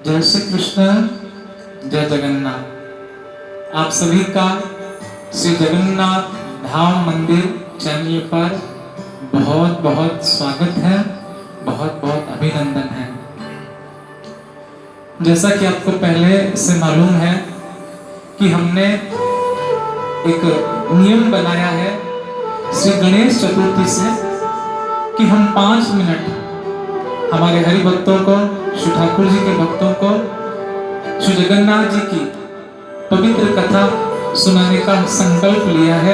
जय श्री कृष्ण, जय जगन्नाथ। आप सभी का श्री जगन्नाथ धाम मंदिर चैनल पर बहुत बहुत स्वागत है, बहुत बहुत अभिनंदन है। जैसा कि आपको पहले से मालूम है कि हमने एक नियम बनाया है श्री गणेश चतुर्थी से कि हम 5 मिनट हमारे हरि भक्तों को, श्री ठाकुर जी के भक्तों को श्री जगन्नाथ जी की पवित्र कथा सुनाने का संकल्प लिया है।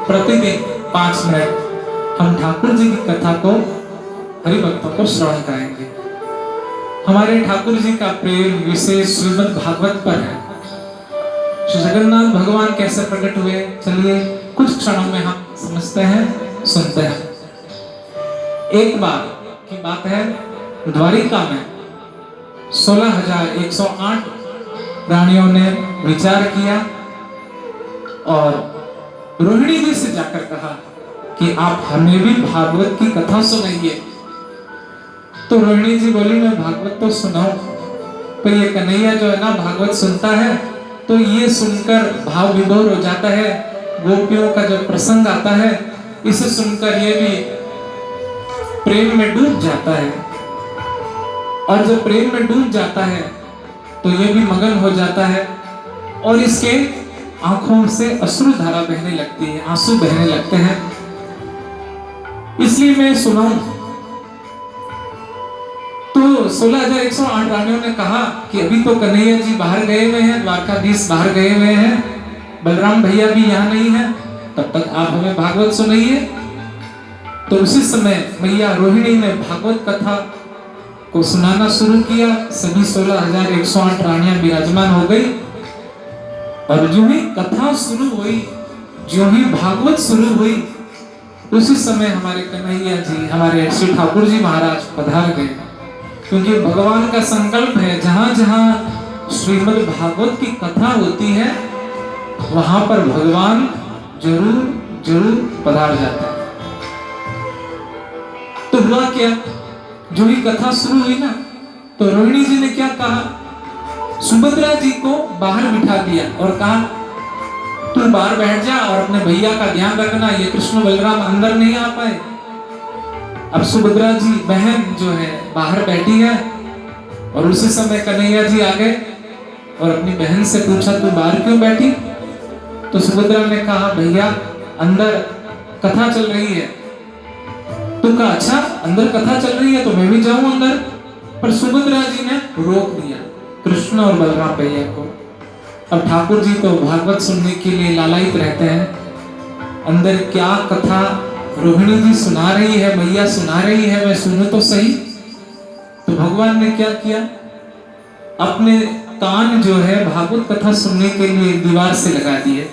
प्रतिदिन 5 मिनट हम ठाकुर जी की कथा को हरि भक्तों को श्रवण कराएंगे। हमारे ठाकुर जी का प्रेम विशेष श्रीमद् भागवत पर है। श्री जगन्नाथ भगवान कैसे प्रकट हुए, चलिए कुछ क्षणों में हम समझते हैं, सुनते हैं। एक बार की बात है, द्वारिका में 16,108 प्राणियों ने विचार किया और रोहिणी जी से जाकर कहा कि आप हमें भी भागवत की कथा सुनाइए। तो रोहिणी जी बोली, मैं भागवत तो सुनाऊं, पर ये कन्हैया जो है ना भागवत सुनता है तो ये सुनकर भाव विभोर हो जाता है। गोपियों का जब प्रसंग आता है इसे सुनकर ये भी प्रेम में डूब जाता है, और जब प्रेम में डूब जाता है तो ये भी मगन हो जाता है और इसके आंखों से अश्रु धारा बहने लगती है, आंसू बहने लगते हैं। इसलिए मैं सुनाऊं। तो 16,108 रानियों ने कहा कि अभी तो कन्हैया जी बाहर गए हुए हैं, द्वारकाधीश बाहर गए हुए हैं, बलराम भैया भी यहाँ नहीं है, तब तक आप हमें भागवत सुनाइए। तो उसी समय मैया रोहिणी ने भागवत कथा को सुनाना शुरू किया। सभी 16,108 रानियां विराजमान हो गई और जो ही कथा शुरू हुई, जो ही भागवत शुरू हुई, उसी समय हमारे कन्हैया जी, हमारे श्री ठाकुर जी महाराज पधार गए। क्योंकि भगवान का संकल्प है, जहां जहां श्रीमद् भागवत की कथा होती है वहां पर भगवान जरूर जरूर पधार जाता है। तो हुआ क्या, जो ही कथा शुरू हुई ना, तो रोहिणी जी ने क्या कहा, सुभद्रा जी को बाहर बिठा दिया और कहा तू बाहर बैठ जा और अपने भैया का ध्यान रखना, ये कृष्ण बलराम अंदर नहीं आ पाए। अब सुभद्रा जी बहन जो है बाहर बैठी है और उसी समय कन्हैया जी आ गए और अपनी बहन से पूछा तू बाहर क्यों बैठी। तो सुभद्रा ने कहा भैया अंदर कथा चल रही है। तो कहा अच्छा अंदर कथा चल रही है तो मैं भी जाऊं अंदर। पर सुभद्रा जी ने रोक दिया कृष्ण और बलराम भैया को। अब ठाकुर जी तो भागवत सुनने के लिए लालायित रहते हैं। अंदर क्या कथा रोहिणी जी सुना रही है, मैया सुना रही है, मैं सुनूं तो सही। तो भगवान ने क्या किया, अपने कान जो है भागवत कथा सुनने के लिए दीवार से लगा दिए।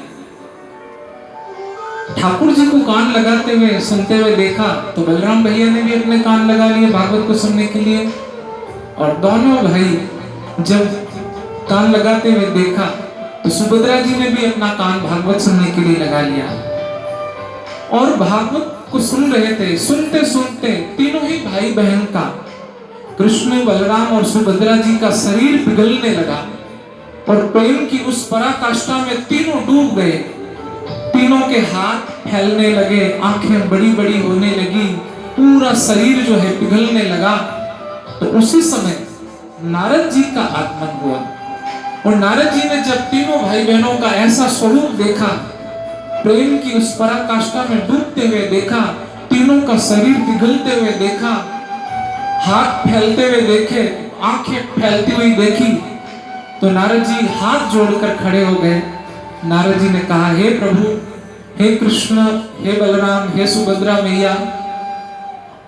ठाकुर जी को कान लगाते हुए सुनते हुए देखा तो बलराम भैया ने भी अपने कान लगा लिए भागवत को सुनने के लिए। और दोनों भाई जब कान लगाते हुए देखा तो सुभद्रा जी ने भी अपना कान भागवत सुनने के लिए लगा लिया और भागवत को सुन रहे थे। सुनते सुनते तीनों ही भाई बहन का, कृष्ण, बलराम और सुभद्रा जी का शरीर पिघलने लगा और प्रेम की उस पराकाष्ठा में तीनों डूब गए। तीनों के हाथ फैलने लगे, आंखें बड़ी बड़ी होने लगी, पूरा शरीर जो है पिघलने लगा। तो उसी समय नारद जी का आगमन हुआ और नारद जी ने जब तीनों भाई बहनों का ऐसा स्वरूप देखा, प्रेम की उस पराकाष्ठा में डूबते हुए देखा, तीनों का शरीर पिघलते हुए देखा, हाथ फैलते हुए देखे, आंखें फैलती हुई देखी, तो नारद जी हाथ जोड़कर खड़े हो गए। नारद जी ने कहा हे प्रभु, हे कृष्ण, हे बलराम, हे सुभद्रा मैया,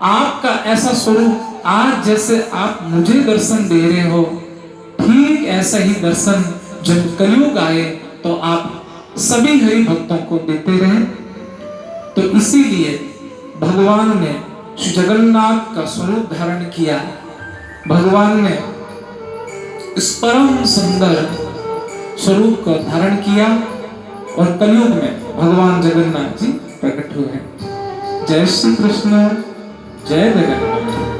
आपका ऐसा स्वरूप आज जैसे आप मुझे दर्शन दे रहे हो, ठीक ऐसा ही दर्शन जब कलयुग आए तो आप सभी हरि भक्तों को देते रहे। तो इसीलिए भगवान ने श्री जगन्नाथ का स्वरूप धारण किया। भगवान ने इस परम सुंदर स्वरूप को धारण किया और कलयुग में भगवान जगन्नाथ जी प्रकट हुए। जय श्री कृष्ण, जय जगन्नाथ।